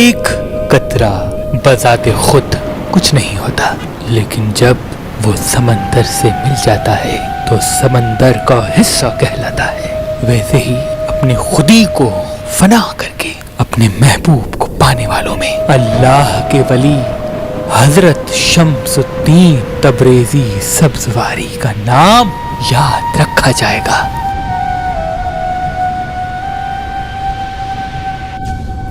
ایک قطرہ بذات خود کچھ نہیں ہوتا، لیکن جب وہ سمندر سے مل جاتا ہے تو سمندر کا حصہ کہلاتا ہے۔ ویسے ہی اپنی خودی کو فنا کر کے اپنے محبوب کو پانے والوں میں اللہ کے ولی حضرت شمس الدین تبریزی سبزواری کا نام یاد رکھا جائے گا۔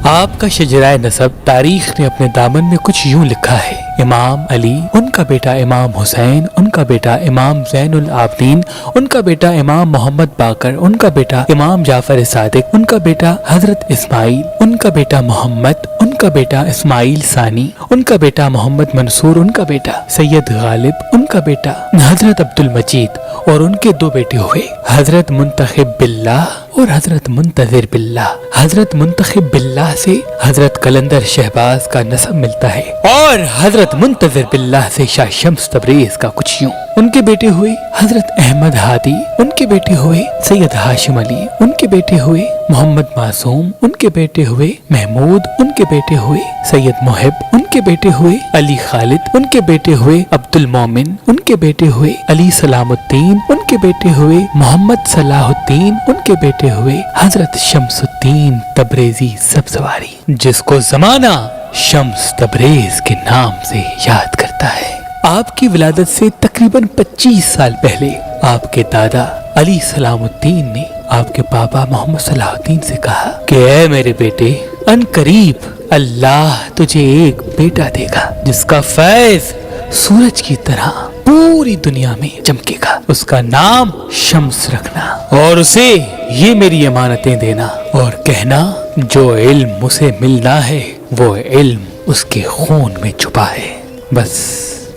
آپ کا شجرہ نسب تاریخ نے اپنے دامن میں کچھ یوں لکھا ہے: امام علی، ان کا بیٹا امام حسین، ان کا بیٹا امام زین العابدین، ان کا بیٹا امام محمد باقر، ان کا بیٹا امام جعفر صادق، ان کا بیٹا حضرت اسماعیل، ان کا بیٹا محمد، ان کا بیٹا اسماعیل ثانی، ان کا بیٹا محمد منصور، ان کا بیٹا سید غالب، ان کا بیٹا حضرت عبد المجید، اور ان کے دو بیٹے ہوئے حضرت منتخب باللہ اور حضرت منتظر باللہ۔ حضرت منتخب باللہ سے حضرت قلندر شہباز کا نسب ملتا ہے، اور حضرت منتظر باللہ سے شاہ شمس تبریز کا کچھ یوں۔ ان کے بیٹے ہوئے حضرت احمد ہادی، ان کے بیٹے ہوئے سید ہاشم علی، ان کے بیٹے ہوئے محمد معصوم، ان کے بیٹے ہوئے محمود، ان کے بیٹے ہوئے سید محب، ان کے بیٹے ہوئے علی خالد، ان کے بیٹے ہوئے عبد المومن، ان کے بیٹے ہوئے علی سلام الدین، ان کے بیٹے ہوئے محمد صلاح الدین، ان کے بیٹے ہوئے حضرت شمس الدین تبریزی سبزواری، جس کو زمانہ شمس تبریز کے نام سے یاد کرتا ہے۔ آپ کی ولادت سے تقریباً 25 سال پہلے آپ کے دادا علی سلام الدین نے آپ کے بابا محمد صلاح الدین سے کہا کہ اے میرے بیٹے، ان قریب اللہ تجھے ایک بیٹا دے گا جس کا فیض سورج کی طرح پوری دنیا میں چمکے گا، اس کا نام شمس رکھنا، اور اسے یہ میری امانتیں دینا اور کہنا جو علم اسے ملنا ہے وہ علم اس کے خون میں چھپا ہے۔ بس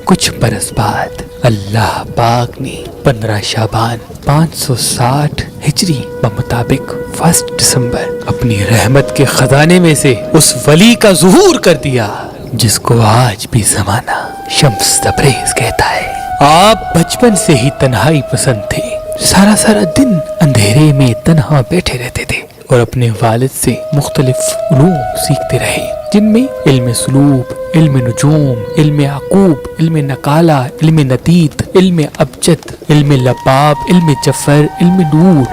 کچھ برس بعد اللہ پاک نے 15 شعبان 560 ہجری بمطابق 1 دسمبر اپنی رحمت کے خزانے میں سے اس ولی کا ظہور کر دیا جس کو آج بھی زمانہ شمس تبریز کہتا ہے۔ آپ بچپن سے ہی تنہائی پسند تھے، سارا دن اندھیرے میں تنہا بیٹھے رہتے تھے اور اپنے والد سے مختلف علوم سیکھتے رہے، جن میں علم سلوک، علم نجوم، علم عقوب، علم نقالہ، علم نتیت، علم ابجد، علم لباب، علم جفر، علم نور،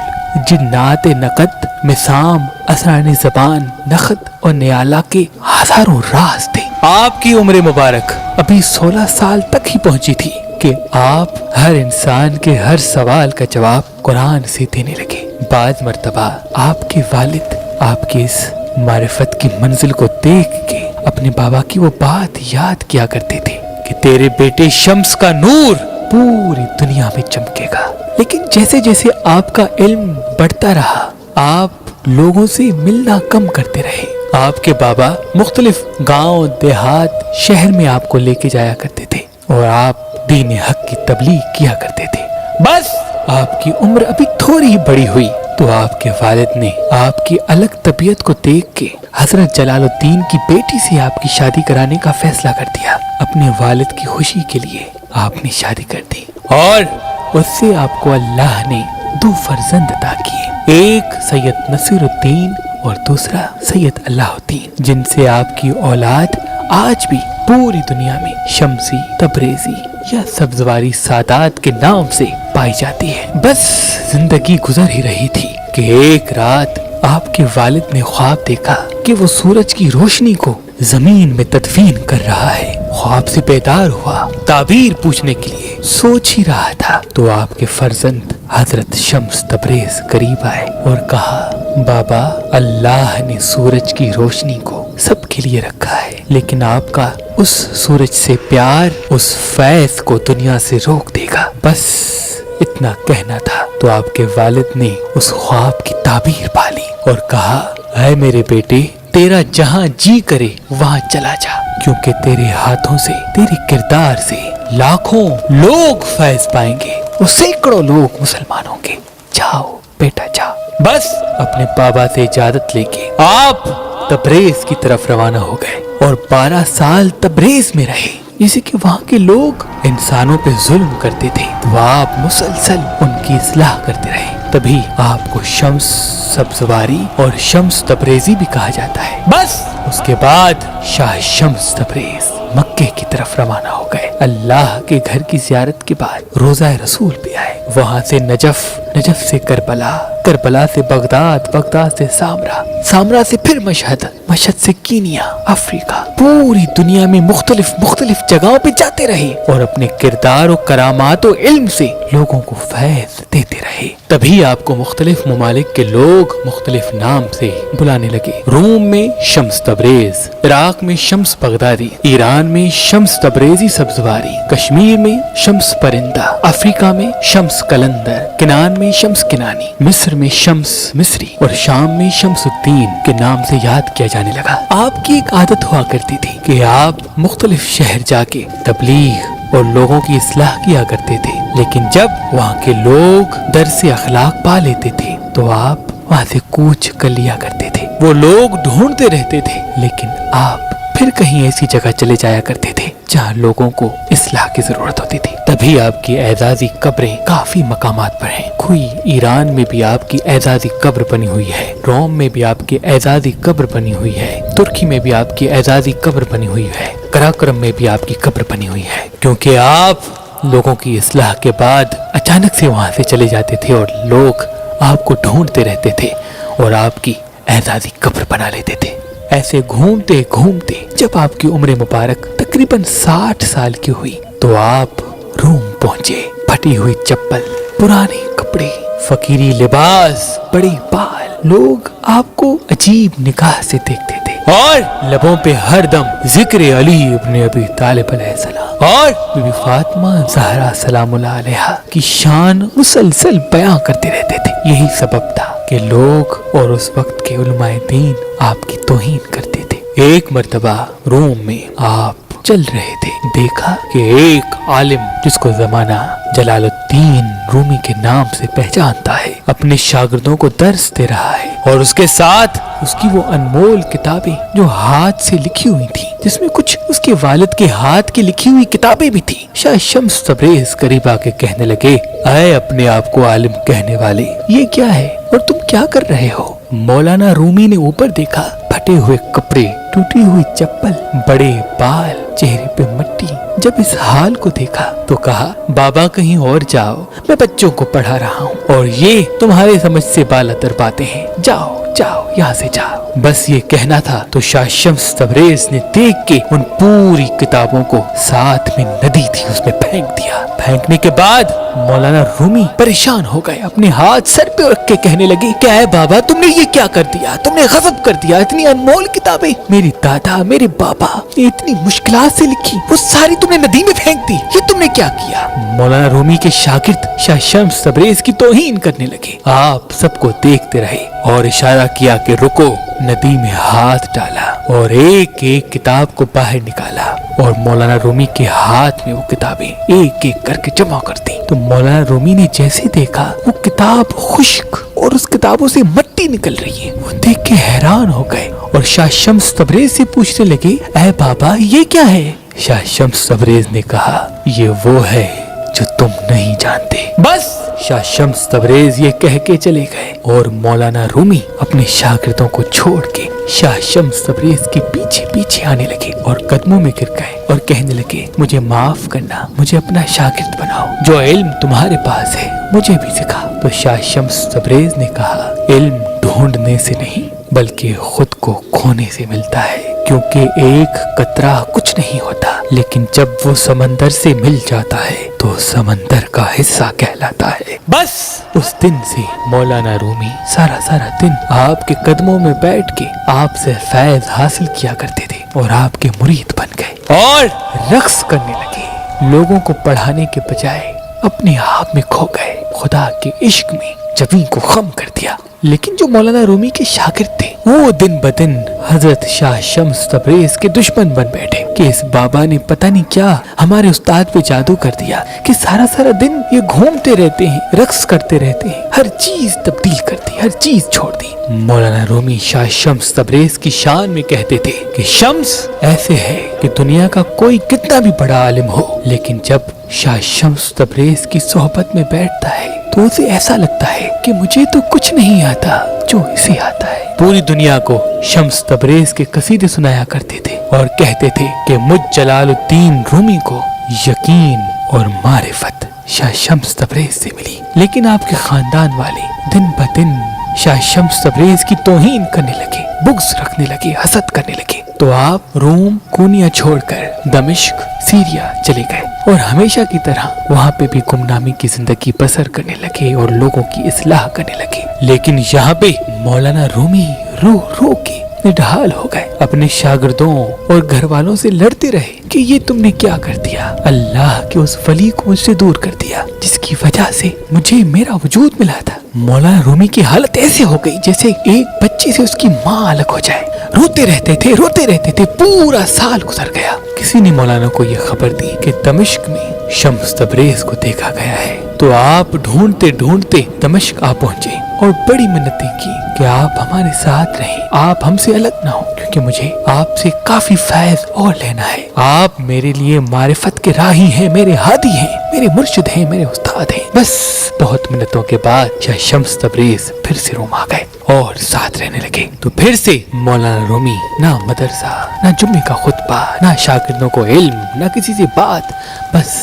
جنات نقد، مسام، اسرار زبان، نخد اور نیالہ کے ہزاروں راز تھے۔ آپ کی عمر مبارک ابھی 16 سال تک ہی پہنچی تھی کہ آپ ہر انسان کے ہر سوال کا جواب قرآن سے دینے لگے۔ بعض مرتبہ آپ کے والد آپ کی اس معرفت کی منزل کو دیکھ کے اپنے بابا کی وہ بات یاد کیا کرتے تھے کہ تیرے بیٹے شمس کا نور پوری دنیا میں چمکے گا۔ لیکن جیسے جیسے آپ کا علم بڑھتا رہا، آپ لوگوں سے ملنا کم کرتے رہے۔ آپ کے بابا مختلف گاؤں، دیہات، شہر میں آپ کو لے کے جایا کرتے تھے اور آپ دین حق کی تبلیغ کیا کرتے تھے۔ بس آپ کی عمر ابھی تھوڑی ہی بڑی ہوئی تو آپ کے والد نے آپ کی الگ طبیعت کو دیکھ کے حضرت جلال الدین کی بیٹی سے آپ کی شادی کرانے کا فیصلہ کر دیا۔ اپنے والد کی خوشی کے لیے آپ نے شادی کر دی اور اس سے آپ کو اللہ نے 2 فرزند عطا کیے، ایک سید نصیر الدین اور دوسرا سید اللہ الدین، جن سے آپ کی اولاد آج بھی پوری دنیا میں شمسی، تبریزی یا سبزواری سادات کے نام سے پائی جاتی ہے۔ بس زندگی گزر ہی رہی تھی کہ ایک رات آپ کے والد نے خواب دیکھا کہ وہ سورج کی روشنی کو زمین میں تدفین کر رہا ہے۔ خواب سے بیدار ہوا، تعبیر پوچھنے کے لیے سوچ ہی رہا تھا تو آپ کے فرزند حضرت شمس تبریز قریب آئے اور کہا، بابا، اللہ نے سورج کی روشنی کو سب کے لیے رکھا ہے، لیکن آپ کا اس سورج سے پیار اس فیض کو دنیا سے روک دے گا۔ بس اتنا کہنا تھا تو آپ کے والد نے اس خواب کی تعبیر پالی اور کہا، اے میرے بیٹے، تیرا جہاں جی کرے وہاں چلا جا، کیونکہ تیرے ہاتھوں سے، تیرے کردار سے لاکھوں لوگ فیض پائیں گے اور سینکڑوں لوگ مسلمان ہوں گے۔ جاؤ بیٹا جاؤ۔ بس اپنے بابا سے اجازت لے کے آپ تبریز کی طرف روانہ ہو گئے اور 12 سال تبریز میں رہے۔ جیسے کہ وہاں کے لوگ انسانوں پہ ظلم کرتے تھے تو آپ مسلسل ان کی اصلاح کرتے رہے، تبھی آپ کو شمس سبزواری اور شمس تبریزی بھی کہا جاتا ہے۔ بس اس کے بعد شاہ شمس تبریز مکے کی طرف روانہ ہو گئے۔ اللہ کے گھر کی زیارت کے بعد روضہ رسول پہ آئے، وہاں سے نجف، نجف سے کربلا، کربلا سے بغداد، بغداد سے سامرا، سامرا سے پھر مشہد، مشہد سے کینیا، افریقہ، پوری دنیا میں مختلف مختلف جگہوں پہ جاتے رہے اور اپنے کردار و کرامات و علم سے لوگوں کو فیض دیتے رہے۔ تبھی آپ کو مختلف ممالک کے لوگ مختلف نام سے بلانے لگے۔ روم میں شمس تبریز، عراق میں شمس بغدادی، ایران میں شمس تبریزی سبزواری، کشمیر میں شمس پرندہ، افریقہ میں شمس کلندر، کنان میں شمس کنانی، مصر میں شمس مصری اور شام میں شمس الدین کے نام سے یاد کیا جانے لگا۔ آپ کی ایک عادت ہوا کرتی تھی کہ آپ مختلف شہر جا کے تبلیغ اور لوگوں کی اصلاح کیا کرتے تھے، لیکن جب وہاں کے لوگ درس اخلاق پا لیتے تھے تو آپ وہاں سے کوچ کر لیا کرتے تھے۔ وہ لوگ ڈھونڈتے رہتے تھے، لیکن آپ پھر کہیں ایسی جگہ چلے جایا کرتے تھے جہاں لوگوں کو اصلاح کی ضرورت ہوتی تھی۔ تبھی آپ کی اعزازی قبریں کافی مقامات پر ہیں۔ کوئی ایران میں بھی آپ کی اعزازی قبر بنی ہوئی ہے، روم میں بھی آپ کی اعزازی قبر بنی ہوئی ہے، ترکی میں بھی آپ کی اعزازی قبر بنی ہوئی ہے، قراقرم میں بھی آپ کی قبر بنی ہوئی ہے، کیونکہ آپ لوگوں کی اصلاح کے بعد اچانک سے وہاں سے چلے جاتے تھے اور لوگ آپ کو ڈھونڈتے رہتے تھے اور آپ کی اعزازی قبر بنا لیتے تھے۔ ایسے گھومتے گھومتے جب آپ کی عمر مبارک تقریباً 60 سال کی ہوئی تو آپ روم پہنچے۔ پھٹی ہوئی چپل، پرانے کپڑے، فقیری لباس، بڑے بال، لوگ آپ کو عجیب نگاہ سے دیکھتے تھے اور لبوں پہ ہر دم ذکر علی ابن ابی طالب علیہ السلام اور بی بی فاطمہ زہرا سلام اللہ علیہا کی شان مسلسل بیان کرتے رہتے تھے۔ یہی سبب تھا کہ لوگ اور اس وقت کے علماء دین آپ کی توہین کرتے تھے۔ ایک مرتبہ روم میں آپ چل رہے تھے، دیکھا کہ ایک عالم جس کو زمانہ جلال الدین رومی کے نام سے پہچانتا ہے اپنے شاگردوں کو درس دے رہا ہے، اور اس کے ساتھ اس کی وہ انمول کتابیں جو ہاتھ سے لکھی ہوئی تھی، جس میں کچھ اس کے والد کے ہاتھ کی لکھی ہوئی کتابیں بھی تھی۔ شاہ شمس تبریز قریب آ کے کہنے لگے، اے اپنے آپ کو عالم کہنے والے، یہ کیا ہے اور تم کیا کر رہے ہو؟ مولانا رومی نے اوپر دیکھا، پھٹے ہوئے کپڑے، ٹوٹی ہوئی چپل، بڑے بال، چہرے پہ مٹی۔ جب اس حال کو دیکھا تو کہا، بابا کہیں اور جاؤ، میں بچوں کو پڑھا رہا ہوں اور یہ تمہارے سمجھ سے بالاتر باتیں ہیں، جاؤ جاؤ یہاں سے جاؤ۔ بس یہ کہنا تھا تو شاہ شمس تبریز نے دیکھ کے ان پوری کتابوں کو، ساتھ میں ندی تھی اس میں پھینک دیا۔ پھینکنے کے بعد مولانا رومی پریشان ہو گئے، اپنے ہاتھ سر پہ رکھ کے کہنے لگے، کیا ہے بابا، تم نے یہ کیا کر دیا؟ تم نے غضب کر دیا، اتنی انمول کتابیں میری دادا میرے بابا نے اتنی مشکلات سے لکھی، وہ ساری تم نے ندی میں پھینک دی، یہ تم نے کیا کیا؟ مولانا رومی کے شاگرد شاہ شمس تبریز کی توہین کرنے لگے۔ آپ سب کو دیکھتے رہے اور اشارہ کیا کہ رکو۔ ندی میں ہاتھ ڈالا اور ایک ایک کتاب کو باہر نکالا اور مولانا رومی کے ہاتھ میں وہ کتابیں ایک ایک کر کے جمع کر دی۔ تو مولانا رومی نے جیسے دیکھا وہ کتاب خشک اور اس کتابوں سے مٹی نکل رہی ہے، وہ دیکھ کے حیران ہو گئے اور شاہ شمس تبریز سے پوچھنے لگے، اے بابا یہ کیا ہے؟ شاہ شمس تبریز نے کہا، یہ وہ ہے جو تم نہیں جانتے۔ بس شاہ شمس تبریز یہ کہہ کے چلے گئے اور مولانا رومی اپنے شاگردوں کو چھوڑ کے شاہ شمس تبریز کے پیچھے پیچھے آنے لگے اور قدموں میں گر گئے اور کہنے لگے، مجھے معاف کرنا، مجھے اپنا شاگرد بناؤ، جو علم تمہارے پاس ہے مجھے بھی سکھا۔ تو شاہ شمس تبریز نے کہا، علم ڈھونڈنے سے نہیں بلکہ خود کو کھونے سے ملتا ہے، کیونکہ ایک قطرہ کچھ نہیں ہوتا، لیکن جب وہ سمندر سے مل جاتا ہے تو سمندر کا حصہ کہلاتا ہے۔ بس اس دن سے مولانا رومی سارا دن آپ کے قدموں میں بیٹھ کے آپ سے فیض حاصل کیا کرتے تھے اور آپ کے مرید بن گئے اور رقص کرنے لگے۔ لوگوں کو پڑھانے کے بجائے اپنے آپ میں کھو گئے، خدا کے عشق میں جبیں کو خم کر دیا۔ لیکن جو مولانا رومی کے شاگرد تھے वो दिन ब दिन हजरत शाह शम्स तबरेज के दुश्मन बन बैठे कि इस बाबा ने पता नहीं क्या हमारे उस्ताद पे जादू कर दिया कि सारा सारा दिन ये घूमते रहते हैं, रक्स करते रहते हैं, हर चीज तब्दील कर दी, हर चीज छोड़ दी। मौलाना रूमी शाह शम्स तबरेज की शान में कहते थे कि शम्स ऐसे है कि दुनिया का कोई कितना भी बड़ा आलिम हो, लेकिन जब शाह शम्स तबरेज की सोहबत में बैठता है तो उसे ऐसा लगता है कि मुझे तो कुछ नहीं आता जो इसे आता है। पूरी दुनिया को शम्स तबरेज के कसीदे सुनाया करते थे और कहते थे कि मुझ जलालुद्दीन रूमी को यकीन और मारिफत शाह शम्स तबरेज से मिली। लेकिन आपके खानदान वाले दिन ब दिन शाह शम्स तबरेज की तौहीन करने लगे, बुग़्ज़ रखने लगे, हसद करने लगे। तो आप रोम कोनिया छोड़कर दमिश्क सीरिया चले गए और हमेशा की तरह वहाँ पे भी गुमनामी की जिंदगी बसर करने लगे और लोगों की इस्लाह करने लगे। लेकिन यहाँ पे मौलाना रूमी रो रो के निढाल हो गए, अपने शागिर्दों और घर वालों से लड़ते रहे कि ये तुमने क्या कर दिया, अल्लाह के उस वली को मुझसे दूर कर दिया जिसकी वजह से मुझे मेरा वजूद मिला था। मौलाना रूमी की हालत ऐसे हो गई जैसे एक बच्चे से उसकी माँ अलग हो जाए। रोते रहते थे, पूरा साल गुजर गया। किसी ने मौलाना को ये खबर दी कि दमिश्क में शम्स तबरेज को देखा गया है। तो आप ढूंढते ढूंढते दमिश्क आ पहुंचे और बड़ी मिन्नतें की कि आप हमारे साथ रहें, आप हमसे अलग ना हो, क्योंकि मुझे आपसे काफी फैज़ और लेना है। आप मेरे लिए मारिफत के राही हैं, मेरे हादी हैं, मेरे मुर्शिद हैं, मेरे उस्ताद हैं। बस बहुत मिन्नतों के बाद शाह शम्स तबरेज फिर से रोम आ गए और साथ रहने लगे। तो फिर से मौलाना रूमी ना मदरसा, ना जुम्मे का खुतबा, ना शागिर्दों को इल्म, ना किसी से बात, बस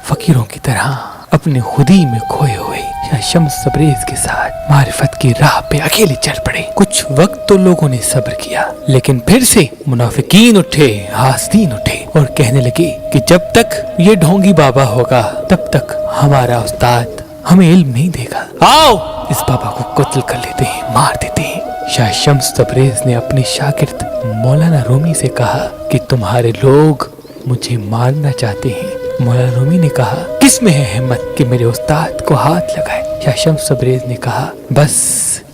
फकीरों की तरह अपने खुदी में खोए हुए शाह शम्स तबरेज के साथ मारिफत की राह पे अकेले चल पड़े। कुछ वक्त तो लोगों ने सब्र किया, लेकिन फिर से मुनाफिकीन उठे, हासदीन उठे और कहने लगे कि जब तक ये ढोंगी बाबा होगा तब तक हमारा उस्ताद हमें इल्म नहीं देगा। आओ इस बाबा को कत्ल कर लेते हैं, मार देते हैं। शाह शम्स तबरेज ने अपने शागिर्द मौलाना रूमी से कहा कि तुम्हारे लोग मुझे मारना चाहते हैं। मौलाना रूमी ने कहा किस में है हिम्मत कि मेरे उस्ताद को हाथ लगाए। शाह शम्स तबरेज ने कहा बस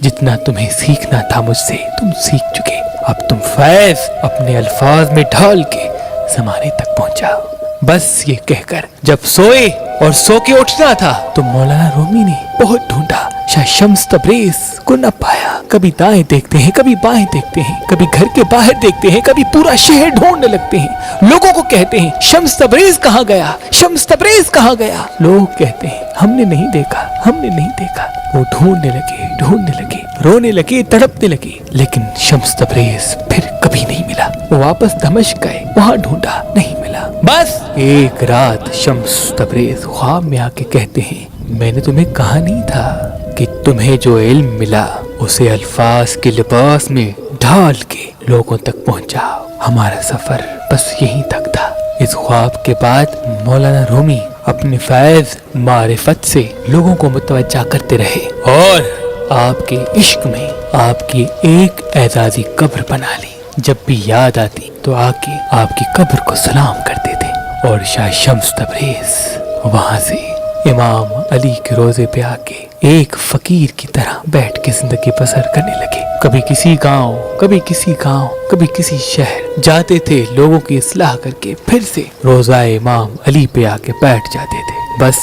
जितना तुम्हें सीखना था मुझसे तुम सीख चुके, अब तुम फैज़ अपने अल्फाज में ढाल के ज़माने तक पहुंचाओ। बस ये कहकर जब सोए और सो के उठना था तो मौलाना रूमी ने बहुत ढूंढा, शाह शम्स तबरेज को न पाया। कभी दाएं देखते हैं, कभी बाएं देखते हैं, कभी घर के बाहर देखते हैं, कभी पूरा शहर ढूंढने लगते हैं। लोगों को कहते हैं शम्स तबरेज कहाँ गया, शम्स तबरेज कहाँ गया। लोग कहते हैं हमने नहीं देखा, हमने नहीं देखा। वो ढूंढने लगे, रोने लगे, तड़पने लगे, लेकिन शम्स तबरेज फिर कभी नहीं मिला। वो वापस दमिश्क गए, वहाँ ढूंढा, नहीं मिला। बस एक रात शम्स तबरेज ख्वाब में आके कहते हैं मैंने तुम्हें कहा नहीं था कि तुम्हें जो इल्म मिला उसे अल्फाज के लिबास में ढाल के लोगों तक पहुंचाओ। हमारा सफर बस यहीं तक था। इस ख्वाब के बाद मौलाना रूमी अपने फैज़ मारिफत से लोगों को मुतवज्जा करते रहे और आपके इश्क में आपकी एक एजाजी कब्र बना ली। जब भी याद आती तो आके आपकी कब्र को सलाम करते थे। और शाह शम्स तबरेज वहां से इमाम अली के रोजे पे आके एक फकीर की तरह बैठ के जिंदगी बसर करने लगे। कभी किसी गांव, कभी किसी गांव, कभी किसी शहर जाते थे, लोगों की इस्लाह करके फिर से रोजा इमाम अली पे आके बैठ जाते थे। बस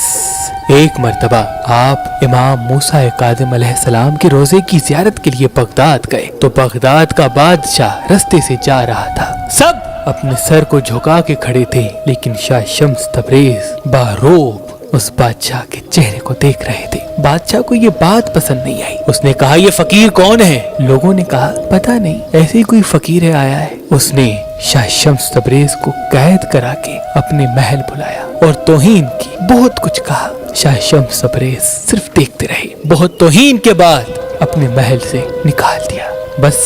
एक मर्तबा आप इमाम मूसा काज़िम अलैहिस्सलाम के रोजे की ज़ियारत के लिए बगदाद गए तो बगदाद का बादशाह रास्ते से जा रहा था। सब अपने सर को झुका के खड़े थे, लेकिन शाह शम्स तबरेज बारोब उस बादशाह के चेहरे को देख रहे थे। बादशाह को ये बात पसंद नहीं आई। उसने कहा ये फकीर कौन है? लोगों ने कहा पता नहीं, ऐसे ही कोई फकीर है आया है। उसने शाह शम्स तबरेज को कैद करा के अपने महल बुलाया और तौहीन की, बहुत कुछ कहा। शाह शम्स तबरेज सिर्फ देखते रहे। बहुत तौहीन के बाद अपने महल से निकाल दिया। बस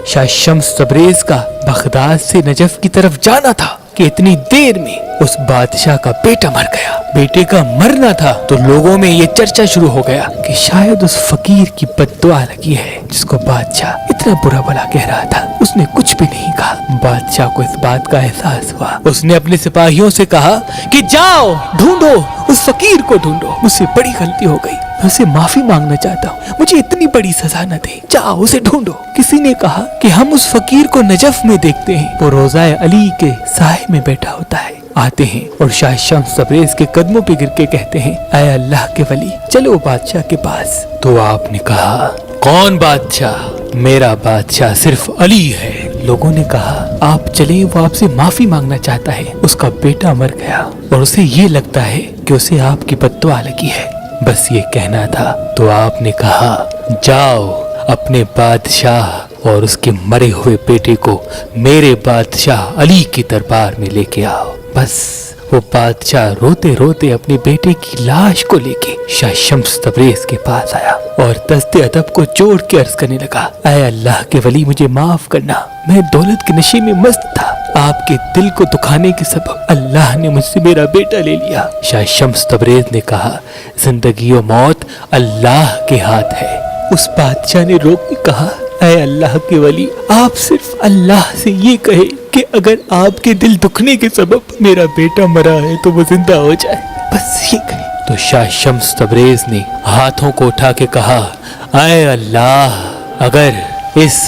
शाह शम्स तबरेज का बगदाद से नजफ की तरफ जाना था कि इतनी देर में उस बादशाह का बेटा मर गया। बेटे का मरना था तो लोगों में ये चर्चा शुरू हो गया कि शायद उस फकीर की बद्दुआ लगी है जिसको बादशाह इतना बुरा भला कह रहा था। उसने कुछ भी नहीं कहा। बादशाह को इस बात का एहसास हुआ। उसने अपने सिपाहियों से कहा कि जाओ ढूंढो, उस फकीर को ढूंढो, मुझसे बड़ी गलती हो गई, मैं उसे माफी मांगना चाहता हूँ, मुझे इतनी बड़ी सजा न दे, जाओ उसे ढूंढो। किसी ने कहा कि हम उस फकीर को नजफ में देखते हैं, वो रोज़ाए अली के साए में बैठा होता है। आते हैं और शाह शम्स तबरेज के कदमों पे गिर के कहते हैं, ऐ अल्लाह के वली, चलो बादशाह के पास। तो आपने कहा, कौन बादशाह? मेरा बादशाह सिर्फ अली है। लोगों ने कहा, आप चले, वो आपसे माफी मांगना चाहता है, उसका बेटा मर गया और उसे ये लगता है कि उसे आपकी बद्दुआ लगी है, बस ये कहना था। तो आपने कहा, जाओ अपने बादशाह और उसके मरे हुए बेटे को मेरे बादशाह अली की दरबार में लेके आओ। बस वो बादशाह रोते रोते अपने बेटे की लाश को लेके शाह शम्स तबरेज के पास आया और दस्ते अदब को जोड़ के अर्ज करने लगा, ऐ अल्लाह के वली, मुझे माफ करना, मैं दौलत के नशे में मस्त था, आपके दिल को दुखाने के सबब अल्लाह ने मुझसे मेरा बेटा ले लिया। शाह शम्स तबरेज ने कहा, जिंदगी और मौत अल्लाह के हाथ है। उस बादशाह ने रो के कहा, ऐ अल्लाह के वली, आप सिर्फ अल्लाह से ये कहे कि अगर आपके दिल दुखने के सबब मेरा बेटा मरा है तो वो जिंदा हो जाए, बस ये कहे। तो शाह शम्स तबरेज ने हाथों को उठा के कहा, ऐ अल्लाह, अगर इस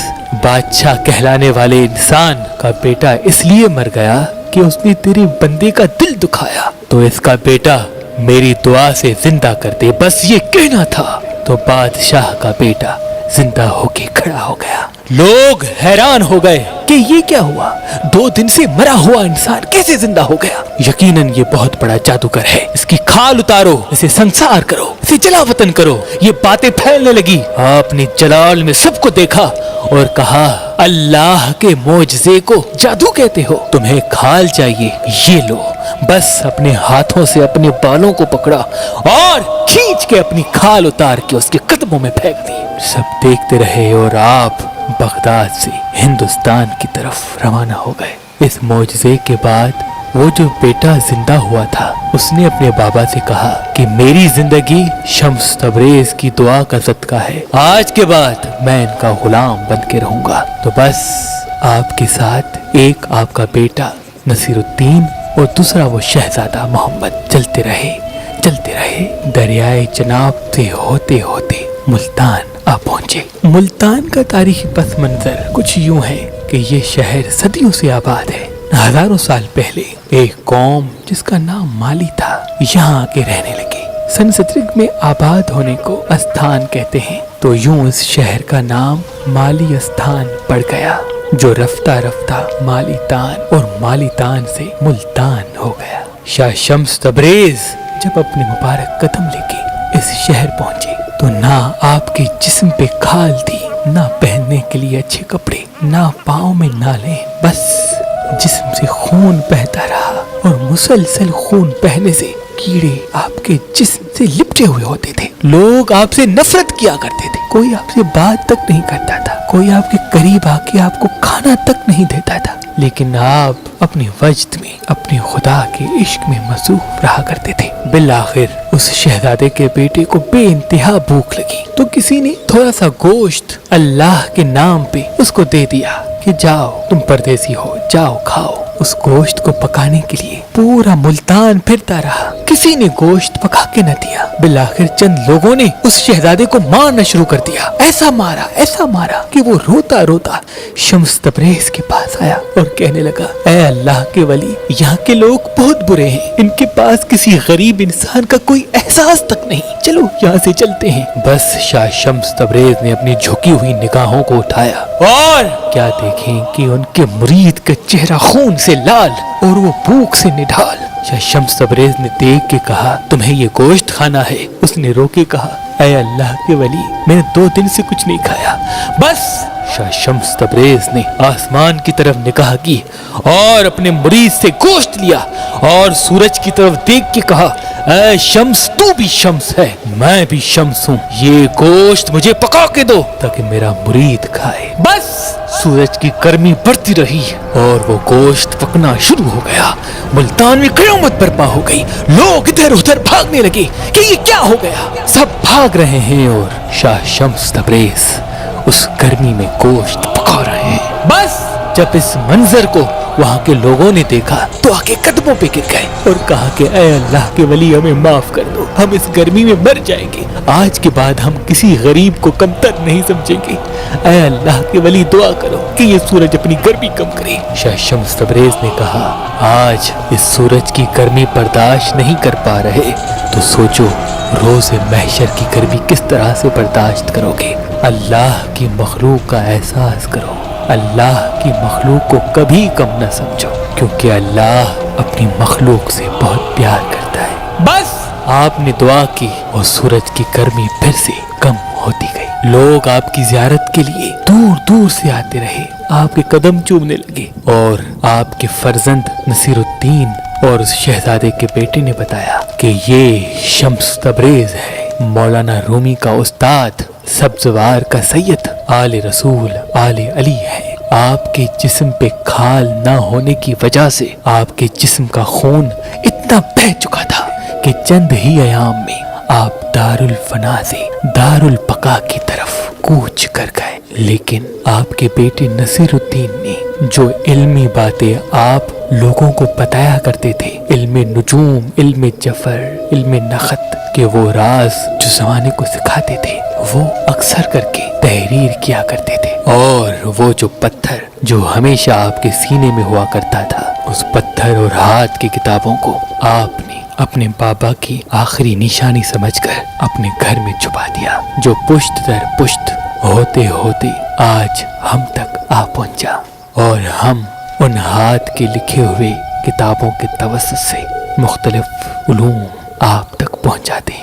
बादशाह कहलाने वाले इंसान का बेटा इसलिए मर गया कि उसने तेरे बंदे का दिल दुखाया, तो इसका बेटा मेरी दुआ से जिंदा कर दे, बस ये कहना था। तो बादशाह का बेटा जिंदा होके खड़ा हो गया। लोग हैरान हो गए कि ये क्या हुआ, 2 दिन से मरा हुआ इंसान कैसे जिंदा हो गया। यकीनन ये बहुत बड़ा जादूगर है, इसकी खाल उतारो, इसे संसार करो, इसे जलावतन करो। ये बातें फैलने लगी। आपने जलाल में सबको देखा और कहा, अल्लाह के मोजज़े को जादू कहते हो, तुम्हें खाल चाहिए, ये लो। बस अपने हाथों से अपने बालों को पकड़ा और खींच के अपनी खाल उतार के उसके कदमों में फेंक दी। सब देखते रहे और आप बगदाद से हिंदुस्तान की तरफ रवाना हो गए। इस मोजज़े के बाद वो जो बेटा जिंदा हुआ था, उसने अपने बाबा से कहा कि मेरी जिंदगी शम्स तबरेज की दुआ का सदका है, आज के बाद मैं इनका गुलाम बन के रहूंगा। तो बस आपके साथ एक आपका बेटा नसीरुद्दीन और दूसरा वो शहजादा मोहम्मद चलते रहे। दरियाए जनाब से होते होते मुल्तान आ पहुंचे। मुल्तान का तारीखी पस मंजर कुछ यूं है कि ये शहर सदियों से आबाद है। हजारों साल पहले एक कौम जिसका नाम माली था यहाँ आके रहने लगी। संस्कृत में आबाद होने को अस्थान कहते हैं, तो यूं इस शहर का नाम माली अस्थान पड़ गया, जो रफ्ता रफ्ता मालीतान और मालीतान से मुल्तान हो गया। शाह शम्स तबरेज जब अपने मुबारक कदम लेके इस शहर पहुंचे तो ना आपके जिस्म पे खाल थी, ना पहनने के लिए अच्छे कपड़े, ना पाँव में नाले, बस जिस्म से खून बहता रहा और मुसलसल खून बहने से कीड़े आपके जिस्म से लिपटे हुए होते थे। लोग आपसे नफरत किया करते थे, कोई आपसे बात तक नहीं करता था, कोई आपके करीब आके आपको खाना तक नहीं देता था, लेकिन आप अपने वजद में अपने खुदा के इश्क में मसरूफ रहा करते थे। बिलाखिर उस शहजादे के बेटे को बेइंतहा भूख लगी तो किसी ने थोड़ा सा गोश्त अल्लाह के नाम पे उसको दे दिया कि जाओ, तुम परदेसी हो, जाओ खाओ। उस गोश्त को पकाने के लिए पूरा मुल्तान फिरता रहा, किसी ने गोश्त पका के न दिया। बिलाखिर चंद लोगों ने उस शहजादे को मारना शुरू कर दिया, ऐसा मारा कि वो रोता रोता शम्स तबरेज के पास आया और कहने लगा, ऐ अल्लाह के वली, यहाँ के लोग बहुत बुरे हैं, इनके पास किसी गरीब इंसान का कोई एहसास तक नहीं, चलो यहाँ से चलते हैं। बस शाह शम्स तबरेज ने अपनी झुकी हुई निगाहों को उठाया और क्या देखें कि उनके मुरीद का चेहरा खून से लाल और वो भूख से निढाल। शाह शम्स तबरेज ने देख के कहा, तुम्हें ये गोश्त खाना है? उसने रो के कहा, ऐ अल्लाह के वली, मैंने 2 दिन से कुछ नहीं खाया। बस शाह शम्स तबरेज ने आसमान की तरफ निगाह की और अपने मुरीद से गोश्त लिया और सूरज की तरफ देख के कहा, ऐ शम्स, तू भी शम्स है, मैं भी शम्स हूँ, ये गोश्त मुझे पका के दो ताकि मेरा मुरीद खाए। बस सूरज की गर्मी बढ़ती रही और वो गोश्त पकना शुरू हो गया। मुल्तान में क़यामत बर्पा हो गई, लोग इधर उधर भागने लगे कि ये क्या हो गया। सब भाग रहे हैं और शाह शम्स तबरेज उस गर्मी में गोश्त पका रहे हैं। बस जब इस मंजर को वहाँ के लोगों ने देखा तो आके कदमों पे गिर गए और कहा कि ऐ अल्लाह के वली हमें माफ कर दो, हम इस गर्मी में मर जाएंगे, आज के बाद हम किसी गरीब को कमतर नहीं समझेंगे, ऐ अल्लाह के वली दुआ करो कि ये सूरज अपनी गर्मी कम करे। शाह शम्स तबरेज ने कहा, आज इस सूरज की गर्मी बर्दाश्त नहीं कर पा रहे तो सोचो रोज़े महशर की गर्मी किस तरह से बर्दाश्त करोगे। अल्लाह की मखलूक का एहसास करो, अल्लाह की मखलूक को कभी कम न समझो, क्योंकि अल्लाह अपनी मखलूक से बहुत प्यार करता है। बस आपने दुआ की और सूरज की गर्मी फिर से कम होती गई। लोग आपकी जियारत के लिए दूर दूर से आते रहे, आपके कदम चूमने लगे और आपके फर्जंद नसीरुद्दीन और उस शहजादे के बेटे ने बताया कि ये शम्स तबरेज है, मौलाना रूमी का उस्ताद, सब्जवार का सैयद, आले रसूल आले अली है। आपके जिस्म पे खाल ना होने की वजह से आपके जिस्म का खून इतना बह चुका था कि चंद ही अयाम में आप दारुल फना से दारुल बका की तरफ कूच कर गए। लेकिन आपके बेटे नसीरुद्दीन ने जो इल्मी बातें आप लोगों को बताया करते थे, इल्मे नुजूम, इल्मे जफर, इल्मे नखत के वो राज जो जमाने को सिखाते थे, वो अक्सर करके तहरीर किया करते थे। और वो जो पत्थर जो हमेशा आपके सीने में हुआ करता था, उस पत्थर और हाथ की किताबों को आपने अपने बाबा की आखिरी निशानी समझकर अपने घर में छुपा दिया, जो पुश्त दर पुश्त होते होते आज हम तक आ पहुंचा और हम उन हाथ के लिखे हुए किताबों के तवस्सुत से मुख्तलिफ उलूम आप तक पहुंचाते।